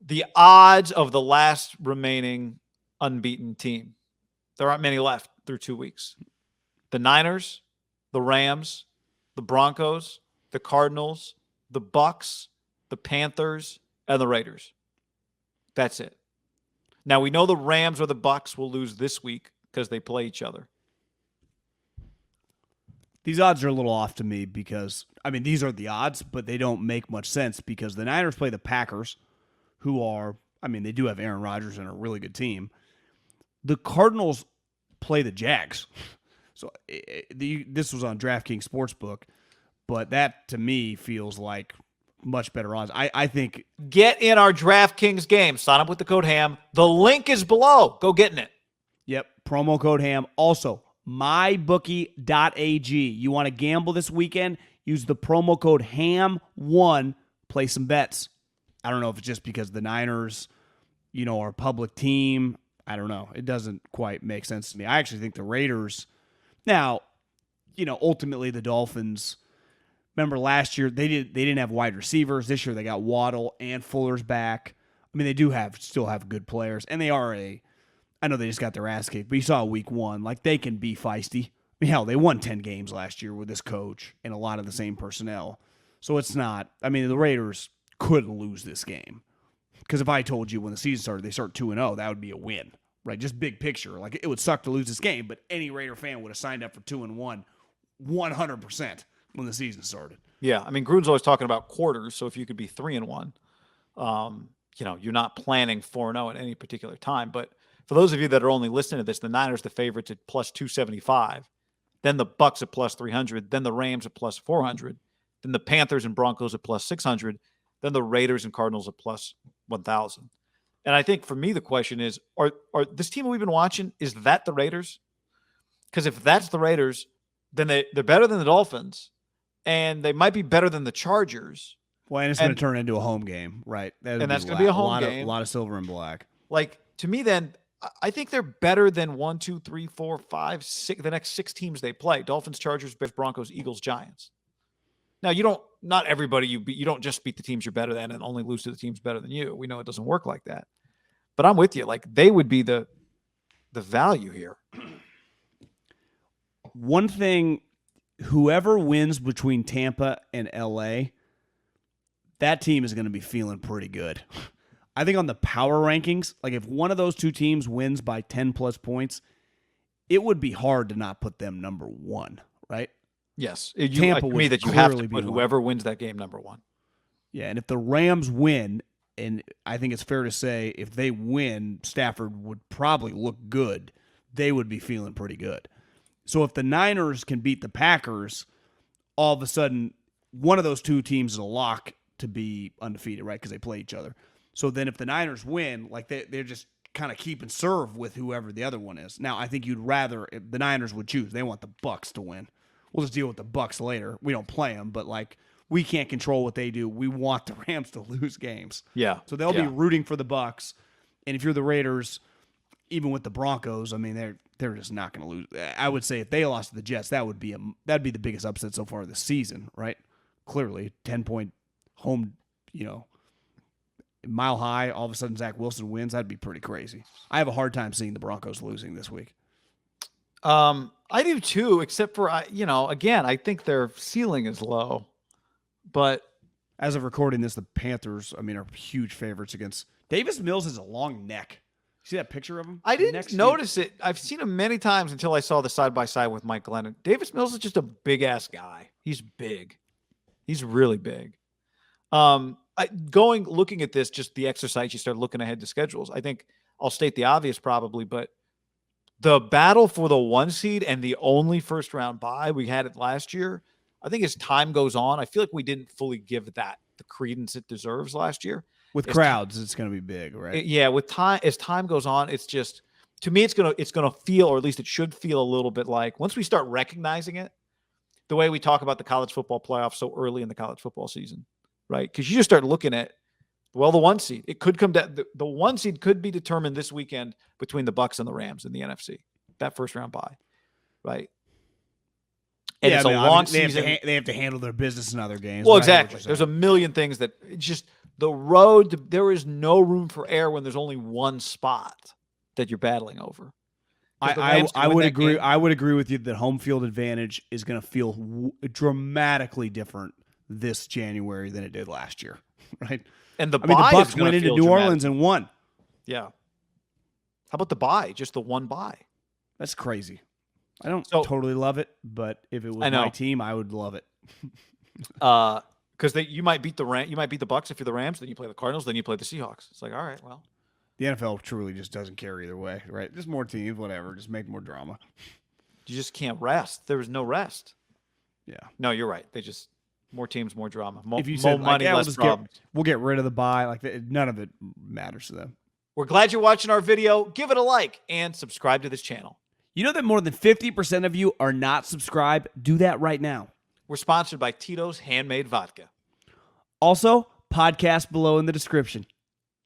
the odds of the last remaining unbeaten team. There aren't many left through 2 weeks. The Niners, the Rams, the Broncos, the Cardinals, the Bucs, the Panthers, and the Raiders. That's it. Now, we know the Rams or the Bucs will lose this week because they play each other. These odds are a little off to me because, these are the odds, but they don't make much sense because the Niners play the Packers, who are, they do have Aaron Rodgers and a really good team. The Cardinals play the Jags. So this was on DraftKings Sportsbook, but that to me feels like much better odds. I think. Get in our DraftKings game. Sign up with the code HAM. The link is below. Go get in it. Yep. Promo code HAM. Also, mybookie.ag. You want to gamble this weekend? Use the promo code HAM1. Play some bets. I don't know if it's just because the Niners, are a public team. I don't know. It doesn't quite make sense to me. I actually think the Raiders. Now, ultimately the Dolphins. Remember last year they didn't have wide receivers. This year they got Waddle and Fuller's back. They still have good players, and they are I know they just got their ass kicked, but you saw week 1, like they can be feisty. Hell, they won 10 games last year with this coach and a lot of the same personnel. So it's not. The Raiders could lose this game. Because if I told you when the season started they start 2-0, that would be a win, right? Just big picture. Like it would suck to lose this game, but any Raider fan would have signed up for 2-1 100% when the season started. Yeah, Gruden's always talking about quarters, so if you could be 3-1, you're not planning 4-0 at any particular time. But for those of you that are only listening to this, the Niners the favorites at plus 275, then the Bucs at plus 300, then the Rams at plus 400, then the Panthers and Broncos at plus 600, then the Raiders and Cardinals at plus 1,000. And I think for me the question is, are this team we've been watching, is that the Raiders? Because if that's the Raiders, then they're better than the Dolphins, and they might be better than the Chargers. Well, and it's going to turn into a home game, right? And that's going to be a home game. A lot of silver and black. Like, to me then, I think they're better than 1, 2, 3, 4, 5, 6, the next 6 teams they play. Dolphins, Chargers, Bears, Broncos, Eagles, Giants. Now, not everybody you don't just beat the teams you're better than and only lose to the teams better than you. We know it doesn't work like that. But I'm with you. Like, they would be the value here. One thing, whoever wins between Tampa and LA, that team is going to be feeling pretty good. I think on the power rankings, like if one of those two teams wins by 10 plus points, it would be hard to not put them number 1, right? Yes. Tampa would that you have to put whoever wins that game number 1. Yeah, and if the Rams win, and I think it's fair to say if they win, Stafford would probably look good. They would be feeling pretty good. So if the Niners can beat the Packers, all of a sudden one of those two teams is a lock to be undefeated, right? Because they play each other. So then if the Niners win, like they're just kind of keep and serve with whoever the other one is. Now, I think you'd rather, if the Niners would choose, they want the Bucs to win. We'll just deal with the Bucs later. We don't play them, but like we can't control what they do. We want the Rams to lose games. Yeah. So they'll be rooting for the Bucs. And if you're the Raiders, even with the Broncos, they're just not going to lose. I would say if they lost to the Jets, that'd be the biggest upset so far this season, right? Clearly, 10-point home, mile high. All of a sudden, Zach Wilson wins. That'd be pretty crazy. I have a hard time seeing the Broncos losing this week. I do too, except for again, I think their ceiling is low. But as of recording this, the Panthers, are huge favorites against Davis Mills. Has a long neck. See that picture of him? I didn't notice it. I've seen him many times until I saw the side-by-side with Mike Glennon. Davis Mills is just a big-ass guy. He's big. He's really big. Looking at this, just the exercise, you start looking ahead to schedules. I think I'll state the obvious probably, but the battle for the 1 seed and the only first-round bye, we had it last year. I think as time goes on, I feel like we didn't fully give that the credence it deserves last year. With crowds, it's going to be big, right? With time, as time goes on, it's just, to me, it's gonna feel, or at least it should feel a little bit like, once we start recognizing it, the way we talk about the college football playoff so early in the college football season, right? Because you just start looking at, the 1 seed. It could come down. The 1 seed could be determined this weekend between the Bucs and the Rams in the NFC. That first round bye, right? And it's a long season. They have to handle their business in other games. Well, exactly. There's a million things that it's just The road, there is no room for error when there's only one spot that you're battling over. I would agree. Game. I would agree with you that home field advantage is going to feel dramatically different this January than it did last year, right? And the Bucs went into New Orleans and won. Yeah. How about the bye? Just the one bye. That's crazy. I don't totally love it, but if it was my team, I would love it. Because you might beat the Bucs if you're the Rams, then you play the Cardinals, then you play the Seahawks. It's like, all right, well. The NFL truly just doesn't care either way, right? Just more teams, whatever. Just make more drama. You just can't rest. There was no rest. Yeah. No, you're right. They just more teams, more drama. If you said money, less problems. We'll get rid of the bye. None of it matters to them. We're glad you're watching our video. Give it a like and subscribe to this channel. You know that more than 50% of you are not subscribed? Do that right now. We're sponsored by Tito's Handmade Vodka. Also, podcast below in the description.